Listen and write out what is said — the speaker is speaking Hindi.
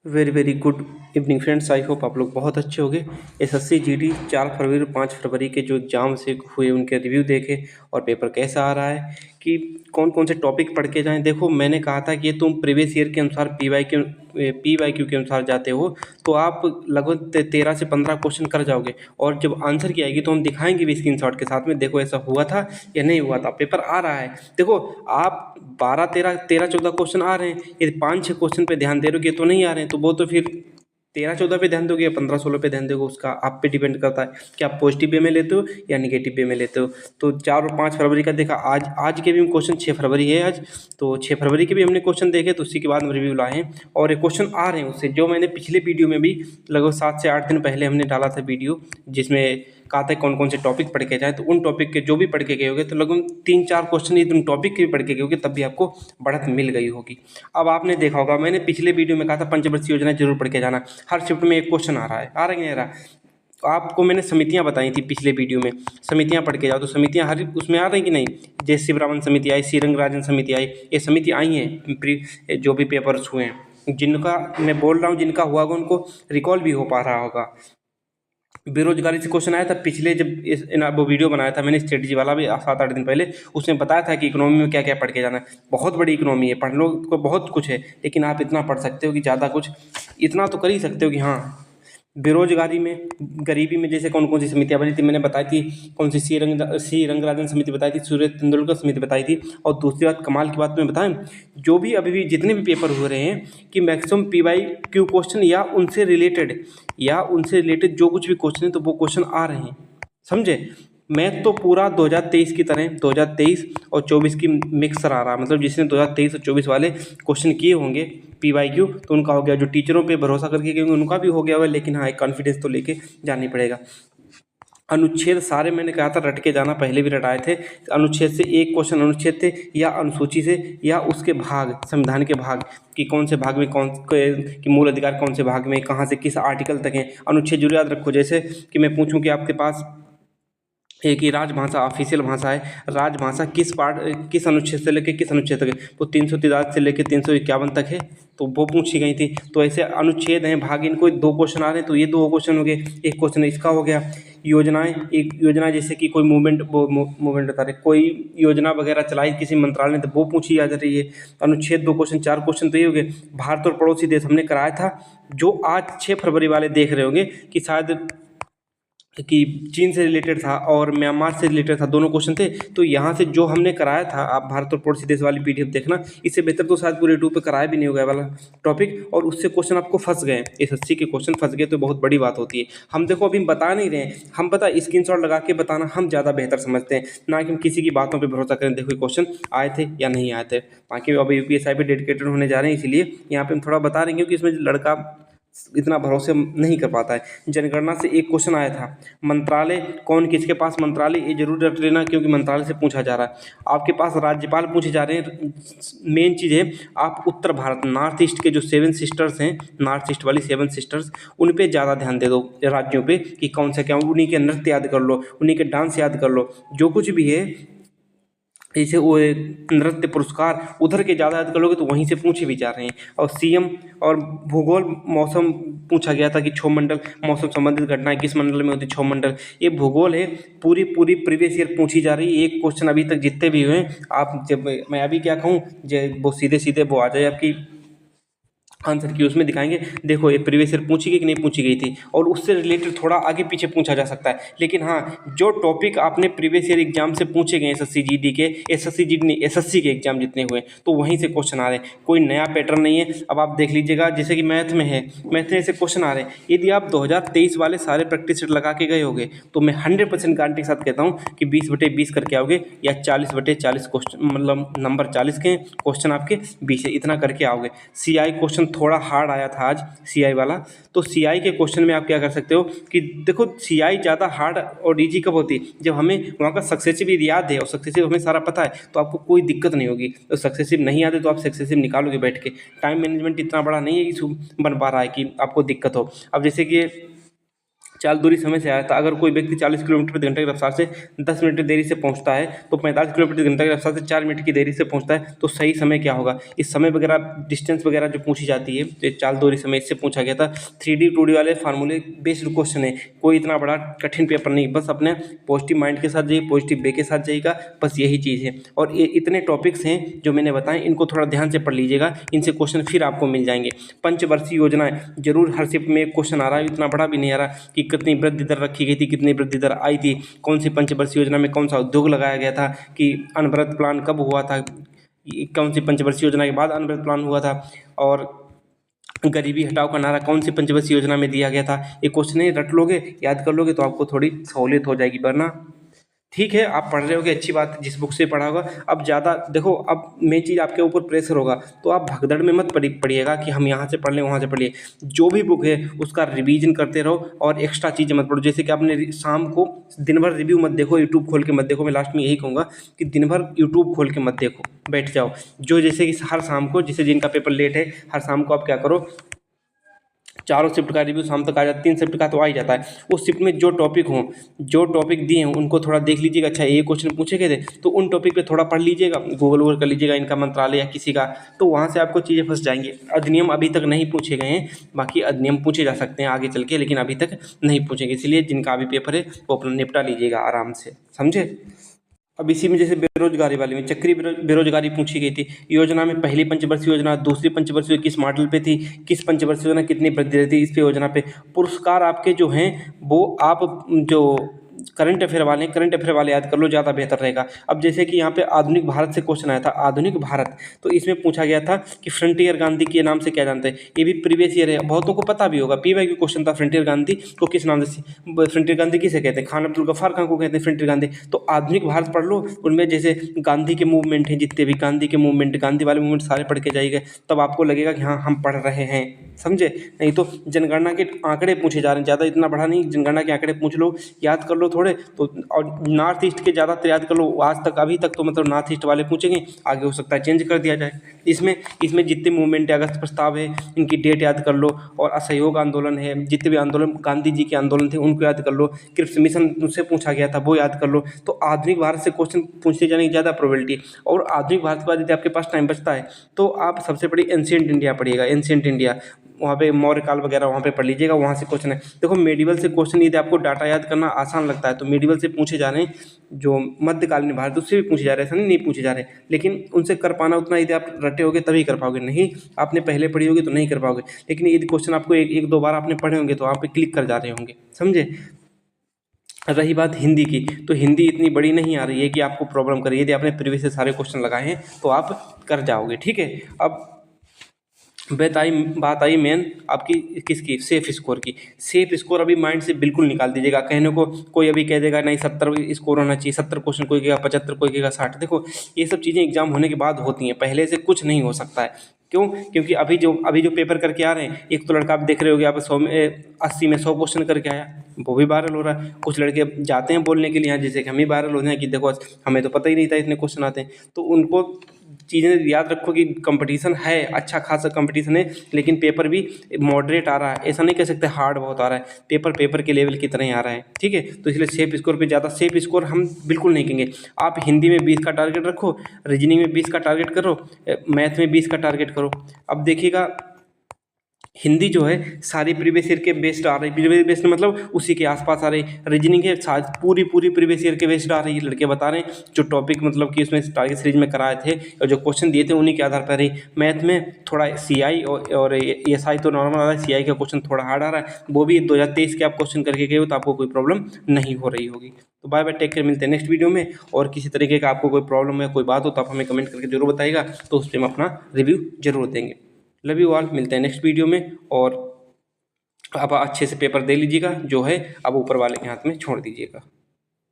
Very very good evening friends. I hope आप लोग बहुत अच्छे होंगे। एसएससी जीडी 4 फरवरी और 5 फरवरी के जो एग्ज़ाम से हुए उनके रिव्यू देखे और पेपर कैसा आ रहा है कि कौन कौन से टॉपिक पढ़ के जाएं। देखो, मैंने कहा था कि तुम प्रीवियस ईयर के अनुसार पी वाई क्यू के अनुसार जाते हो तो आप लगभग 13 से 15 क्वेश्चन कर जाओगे और जब आंसर की आएगी तो हम दिखाएंगे भी स्क्रीनशॉट के साथ में, देखो ऐसा हुआ था या नहीं हुआ था, पेपर आ रहा है। देखो, आप 12 13 13 14 क्वेश्चन आ रहे हैं, यदि 5 6 क्वेश्चन पे ध्यान दे रहे हो तो नहीं आ रहे हैं तो वो तो फिर 13 14 पे ध्यान दोगे या 15 16 पे ध्यान दोगे, उसका आप पे डिपेंड करता है कि आप पॉजिटिव वे में लेते हो या निगेटिव वे में लेते हो। तो 4 और 5 फरवरी का देखा, आज के भी क्वेश्चन 6 फरवरी है आज, तो 6 फरवरी के भी हमने क्वेश्चन देखे तो उसी के बाद हम रिव्यू लाए हैं और ये क्वेश्चन आ रहे हैं उससे जो मैंने पिछले वीडियो में भी लगभग 7 से 8 दिन पहले हमने डाला था वीडियो, जिसमें कहा था कौन कौन से टॉपिक पढ़ के जाए। तो उन टॉपिक के जो भी पढ़ के गए होगे तो लगभग 3 4 क्वेश्चन यदि उन टॉपिक के भी पढ़ के गए होगे तब भी आपको बढ़त मिल गई होगी। अब आपने देखा होगा, मैंने पिछले वीडियो में कहा था पंचवर्षीय योजना जरूर पढ़ के जाना, हर शिफ्ट में एक क्वेश्चन आ रहा है कि नहीं आ रहा। तो आपको मैंने समितियां बताई थी पिछले वीडियो में, समितियां पढ़ के जाओ, तो समितियां हर उसमें आ रही कि नहीं। जय शिवरामन समिति आई, श्रीरंग राजन समिति आई, ये समिति आई हैं जो भी पेपर्स हुए हैं, जिनका मैं बोल रहा हूँ जिनका हुआ होगा उनको रिकॉल भी हो पा रहा होगा। बेरोजगारी से क्वेश्चन आया था पिछले, जब वो वीडियो बनाया था मैंने स्ट्रेटजी वाला भी 7 8 दिन पहले, उसमें बताया था कि इकोनॉमी में क्या क्या पढ़ के जाना है। बहुत बड़ी इकोनॉमी है, पढ़ने को बहुत कुछ है, लेकिन आप इतना पढ़ सकते हो कि ज़्यादा कुछ इतना तो कर ही सकते हो कि हाँ। बेरोजगारी में, गरीबी में जैसे कौन कौन सी समितियाँ बनी थी मैंने बताई थी, कौन सी सी रंगराजन समिति बताई थी, सूर्य तेंदुलकर समिति बताई थी। और दूसरी बात, कमाल की बात मैं बताएं, जो भी अभी भी जितने भी पेपर हो रहे हैं कि maximum P Y Q question या उनसे रिलेटेड जो कुछ भी क्वेश्चन है तो वो क्वेश्चन आ रहे हैं, समझे। मैथ तो पूरा 2023 की तरह 2023 और 24 की मिक्सर आ रहा है, मतलब जिसने 2023 और 24 वाले क्वेश्चन किए होंगे पी वाई क्यू तो उनका हो गया, जो टीचरों पे भरोसा करके गए होंगे उनका भी हो गया होगा, लेकिन हाँ एक कॉन्फिडेंस तो लेके जाना ही पड़ेगा। अनुच्छेद सारे मैंने कहा था रट के जाना, पहले भी रटाए थे। अनुच्छेद से एक क्वेश्चन अनुच्छेद थे या अनुसूची से या उसके भाग, संविधान के भाग कि कौन से भाग में कि मूल अधिकार कौन से भाग में कहाँ से किस आर्टिकल तक है, अनुच्छेद जरूर याद रखो। जैसे कि मैं पूछूं कि आपके पास एक ही राजभाषा ऑफिशियल भाषा है, राजभाषा किस अनुच्छेद से लेकर किस अनुच्छेद तक है, वो 343 से लेकर 351 तक है, तो वो पूछी गई थी। तो ऐसे अनुच्छेद हैं, भाग, इनको 2 क्वेश्चन आ रहे हैं तो ये 2 क्वेश्चन हो गए, एक क्वेश्चन इसका हो गया। योजनाएं, एक योजना जैसे कि कोई मूवमेंट बता रहे, कोई योजना वगैरह चलाई किसी मंत्रालय ने तो वो पूछी जा रही है। अनुच्छेद 2 क्वेश्चन, 4 क्वेश्चन तो ये हो गए। भारत और पड़ोसी देश हमने कराया था, जो आज 6 फरवरी वाले देख रहे होंगे कि शायद कि चीन से रिलेटेड था और म्यांमार से रिलेटेड था, दोनों क्वेश्चन थे। तो यहाँ से जो हमने कराया था, आप भारत और पड़ोसी देश वाली पीडीएफ देखना, इससे बेहतर तो शायद पूरे यूट्यूब पे कराया भी नहीं होगा वाला टॉपिक, और उससे क्वेश्चन आपको फंस गए, एसएससी के क्वेश्चन फंस गए तो बहुत बड़ी बात होती है। हम देखो अभी बता नहीं रहे हैं, हम पता स्क्रीनशॉट लगा के बताना हम ज़्यादा बेहतर समझते हैं, ना कि हम किसी की बातों पर भरोसा करें देखो क्वेश्चन आए थे या नहीं आए थे। बाकी अभी यूपीएसआई पे डेडिकेटेड होने जा रहे हैं, इसलिए यहाँ पे हम थोड़ा बता रहे हैं क्योंकि इसमें लड़का इतना भरोसे नहीं कर पाता है। जनगणना से एक क्वेश्चन आया था, मंत्रालय कौन किसके पास मंत्रालय, ये जरूर रट लेना क्योंकि मंत्रालय से पूछा जा रहा है। आपके पास राज्यपाल पूछे जा रहे हैं। मेन चीज़ है, आप उत्तर भारत नॉर्थ ईस्ट के जो 7 सिस्टर्स हैं, नॉर्थ ईस्ट वाली 7 सिस्टर्स, उन पे ज़्यादा ध्यान दे दो राज्यों पे कि कौन सा क्या, उन्हीं के नृत्य याद कर लो, उन्हीं के डांस याद कर लो, जो कुछ भी है। जैसे वो नृत्य पुरस्कार उधर के ज़्यादा याद कर लोगे तो वहीं से पूछे भी जा रहे हैं। और सीएम और भूगोल, मौसम पूछा गया था कि क्षोभ मंडल, मौसम संबंधित घटनाएं किस मंडल में होती है, क्षोभ मंडल, ये भूगोल है। पूरी पूरी प्रीवियस ईयर पूछी जा रही है। एक क्वेश्चन अभी तक जितने भी हुए हैं, आप जब मैं अभी क्या कहूँ, वो सीधे सीधे वो आ जाए आपकी आंसर की, उसमें दिखाएंगे देखो ये प्रीवियस ईयर पूछी गई कि नहीं पूछी गई थी, और उससे रिलेटेड थोड़ा आगे पीछे पूछा जा सकता है। लेकिन हाँ, जो टॉपिक आपने प्रीवियस ईयर एग्जाम से पूछे गए एसएससी के एग्जाम जितने हुए तो वहीं से क्वेश्चन आ रहे हैं, कोई नया पैटर्न नहीं है। अब आप देख लीजिएगा, जैसे कि मैथ में है, मैथ में ऐसे क्वेश्चन आ रहे हैं, यदि आप 2023 वाले सारे प्रैक्टिस सेट लगा के गए होगे तो मैं 100% गारंटी के साथ कहता हूँ कि 20/20 करके आओगे, या 40/40 क्वेश्चन, मतलब नंबर 40 के क्वेश्चन आपके 20 है, इतना करके आओगे। सीआई क्वेश्चन थोड़ा हार्ड आया था आज, सीआई वाला, तो सीआई के क्वेश्चन में आप क्या कर सकते हो कि देखो सीआई ज़्यादा हार्ड और इजी कब होती है, जब हमें वहाँ का सक्सेसिव याद है और सक्सेसिव हमें सारा पता है तो आपको कोई दिक्कत नहीं होगी। तो सक्सेसिव नहीं आते तो आप सक्सेसिव निकालोगे बैठ के। टाइम मैनेजमेंट इतना बड़ा नहीं है इशू बन पा रहा है कि आपको दिक्कत हो। अब जैसे कि चाल दूरी समय से आया था। अगर कोई व्यक्ति 40 किलोमीटर प्रति घंटे की रफ्तार से 10 मिनट की देरी से पहुंचता है तो 45 किलोमीटर प्रति घंटे की रफ्तार से 4 मिनट की देरी से पहुंचता है तो सही समय क्या होगा। इस समय वगैरह डिस्टेंस वगैरह जो पूछी जाती है तो चाल दूरी समय इससे पूछा गया था। 3D 2D वाले फार्मूले बेस्ड क्वेश्चन है, कोई इतना बड़ा कठिन पेपर नहीं, बस अपने पॉजिटिव माइंड के साथ जाइए, पॉजिटिव वे के साथ जाइएगा, बस यही चीज़ है। और ये इतने टॉपिक्स हैं जो मैंने बताए, इनको थोड़ा ध्यान से पढ़ लीजिएगा, इनसे क्वेश्चन फिर आपको मिल जाएंगे। पंचवर्षीय योजनाएं जरूर हर शिफ्ट में एक क्वेश्चन आ रहा है, इतना बड़ा भी नहीं आ रहा कि कितनी वृद्धि दर रखी गई थी, कितनी वृद्धि दर आई थी, कौन सी पंचवर्षीय योजना में कौन सा उद्योग लगाया गया था, कि अनवरत प्लान कब हुआ था, कौन सी पंचवर्षीय योजना के बाद अनवरत प्लान हुआ था, और गरीबी हटाओ का नारा कौन सी पंचवर्षीय योजना में दिया गया था। ये क्वेश्चन है, रट लोगे, याद कर लोगे तो आपको थोड़ी सहूलियत हो जाएगी। वरना ठीक है, आप पढ़ रहे होगे, अच्छी बात है, जिस बुक से पढ़ा होगा। अब ज़्यादा देखो, अब मेन चीज़ आपके ऊपर प्रेशर होगा तो आप भगदड़ में मत पढ़िएगा कि हम यहाँ से पढ़ लें वहाँ से पढ़िए। जो भी बुक है उसका रिवीजन करते रहो और एक्स्ट्रा चीज़ें मत पढ़ो। जैसे कि आपने शाम को दिन भर रिव्यू मत देखो, यूट्यूब खोल के मत देखो। मैं लास्ट में यही कहूँगा कि दिन भर यूट्यूब खोल के मत देखो, बैठ जाओ। जो जैसे कि हर शाम को, जैसे जिनका पेपर लेट है, हर शाम को आप क्या करो, चारों शिफ्ट का रिव्यू शाम तक आ जाता है, 3 शिफ्ट का तो आ ही जाता है। उस शिफ्ट में जो टॉपिक हों, जो टॉपिक दिए हैं उनको थोड़ा देख लीजिएगा। अच्छा ये क्वेश्चन पूछे गए थे तो उन टॉपिक पे थोड़ा पढ़ लीजिएगा, गूगल वूगल कर लीजिएगा, इनका मंत्रालय या किसी का, तो वहाँ से आपको चीज़ें फंस जाएंगी। अधिनियम अभी तक नहीं पूछे गए हैं, बाकी अधिनियम पूछे जा सकते हैं आगे चल के, लेकिन अभी तक नहीं पूछेंगे। इसलिए जिनका अभी पेपर है वो अपना निपटा लीजिएगा आराम से, समझे। अब इसी में जैसे बेरोजगारी वाले में चक्रीय बेरोजगारी पूछी गई थी। योजना में पहली पंचवर्षीय योजना, दूसरी पंचवर्षीय योजना किस मॉडल पे थी, किस पंचवर्षीय योजना कितनी वृद्धि रहती, इस पे योजना पे पुरस्कार आपके जो हैं वो आप जो करंट अफेयर वाले हैं, करंट अफेयर वाले याद कर लो, ज़्यादा बेहतर रहेगा। अब जैसे कि यहाँ पे आधुनिक भारत से क्वेश्चन आया था, आधुनिक भारत, तो इसमें पूछा गया था कि फ्रंटियर गांधी के नाम से क्या जानते हैं। ये भी प्रीवियस ईयर है, बहुतों को पता भी होगा, PY क्वेश्चन था। फ्रंटियर गांधी को किस नाम से, फ्रंटियर गांधी किसे कहते हैं, खान अब्दुल गफ्फार खान को कहते हैं फ्रंटियर गांधी। तो आधुनिक भारत पढ़ लो, उनमें जैसे गांधी के मूवमेंट हैं, जितने भी गांधी के मूवमेंट, गांधी वाले मूवमेंट सारे पढ़ के जाइएगा, तब आपको लगेगा कि हाँ हम पढ़ रहे हैं, समझे। नहीं तो जनगणना के आंकड़े पूछे जा रहे हैं, ज़्यादा इतना बड़ा नहीं, जनगणना के आंकड़े पूछ लो, याद कर लो थोड़े तो। और नॉर्थ ईस्ट के ज़्यादातर याद कर लो, आज तक अभी तक तो मतलब नॉर्थ ईस्ट वाले पूछेंगे, आगे हो सकता है चेंज कर दिया जाए। इसमें जितने मूवमेंट है, अगस्त प्रस्ताव है, इनकी डेट याद कर लो, और असहयोग आंदोलन है, जितने भी आंदोलन गांधी जी के आंदोलन थे उनको याद कर लो, क्रिप्स मिशन उनसे पूछा गया था वो याद कर लो। तो आधुनिक भारत से क्वेश्चन पूछने जाने की ज़्यादा प्रोबेबिलिटी। और आधुनिक भारत के बाद यदि आपके पास टाइम बचता है तो आप सबसे बड़ी एंशिएंट इंडिया पढ़िएगा, एंशिएंट इंडिया, वहाँ पे मौर्य काल वगैरह वहाँ पे पढ़ लीजिएगा, वहाँ से क्वेश्चन है। देखो मेडिवल से क्वेश्चन यदि आपको डाटा याद करना आसान लगता है तो मेडिवल से पूछे जा रहे हैं, जो मध्यकालीन भारत उससे भी पूछे जा रहे हैं, ऐसा नहीं पूछे जा रहे, लेकिन उनसे कर पाना उतना यदि आप रटे होगे तभी कर पाओगे, नहीं आपने पहले पढ़ी होगी तो नहीं कर पाओगे। लेकिन यदि क्वेश्चन आपको एक दो बार आपने पढ़े होंगे तो आप पे क्लिक कर जा रहे होंगे, समझे। रही बात हिंदी की, तो हिंदी इतनी बड़ी नहीं आ रही है कि आपको प्रॉब्लम करे। यदि आपने प्रीवियस से सारे क्वेश्चन लगाए हैं तो आप कर जाओगे, ठीक है। अब बात आई मेन आपकी किसकी, सेफ स्कोर की। सेफ स्कोर अभी माइंड से बिल्कुल निकाल दीजिएगा। कहने को कोई अभी कह देगा नहीं 70 स्कोर होना चाहिए, 70 क्वेश्चन, कोई कहेगा 75, कोई कहेगा 60। देखो ये सब चीज़ें एग्जाम होने के बाद होती हैं, पहले से कुछ नहीं हो सकता है। क्यों? क्योंकि अभी जो पेपर करके आ रहे हैं, एक तो लड़का आप देख रहे होगे, आप 100 में 80 में 100 क्वेश्चन करके आया, वो भी वायरल हो रहा है। कुछ लड़के जाते हैं बोलने के लिए यहाँ, जैसे कि हम ही वायरल हो जाए कि देखो हमें तो पता ही नहीं था इतने क्वेश्चन आते हैं। तो उनको चीज़ें याद रखो कि कंपटीशन है, अच्छा खासा कंपटीशन है, लेकिन पेपर भी मॉडरेट आ रहा है, ऐसा नहीं कह सकते हार्ड बहुत आ रहा है। पेपर के लेवल की तरह ही आ रहा है, ठीक है। तो इसलिए सेफ स्कोर पे ज़्यादा सेफ स्कोर हम बिल्कुल नहीं कहेंगे। आप हिंदी में 20 का टारगेट रखो, रीजनिंग में 20 का टारगेट करो, मैथ में 20 का टारगेट करो। अब देखिएगा हिंदी जो है सारी प्रीवियस ईयर के बेस्ड आ रही, प्रीवियस बेस्ड मतलब उसी के आसपास आ रही। रीजनिंग है पूरी प्रीवियस ईयर के बेस्ड आ रही है, लड़के बता रहे हैं जो टॉपिक मतलब कि उसमें टारगेट सीरीज में कराए थे और जो क्वेश्चन दिए थे उन्हीं के आधार पर रही। मैथ में थोड़ा CI और SI तो नॉर्मल आ रहा है, CI का क्वेश्चन थोड़ा हार्ड आ रहा है, वो भी 2023 के आप क्वेश्चन करके गए हो तो आपको कोई प्रॉब्लम नहीं हो रही होगी। तो बाय बाय, टेक केयर, मिलते हैं नेक्स्ट वीडियो में। और किसी तरीके का आपको कोई प्रॉब्लम है, कोई बात हो तो आप हमें कमेंट करके जरूर बताइएगा, तो उस पर हम अपना रिव्यू जरूर देंगे। लव यू ऑल, मिलते हैं नेक्स्ट वीडियो में। और आप अच्छे से पेपर दे लीजिएगा, जो है अब ऊपर वाले के हाथ में छोड़ दीजिएगा।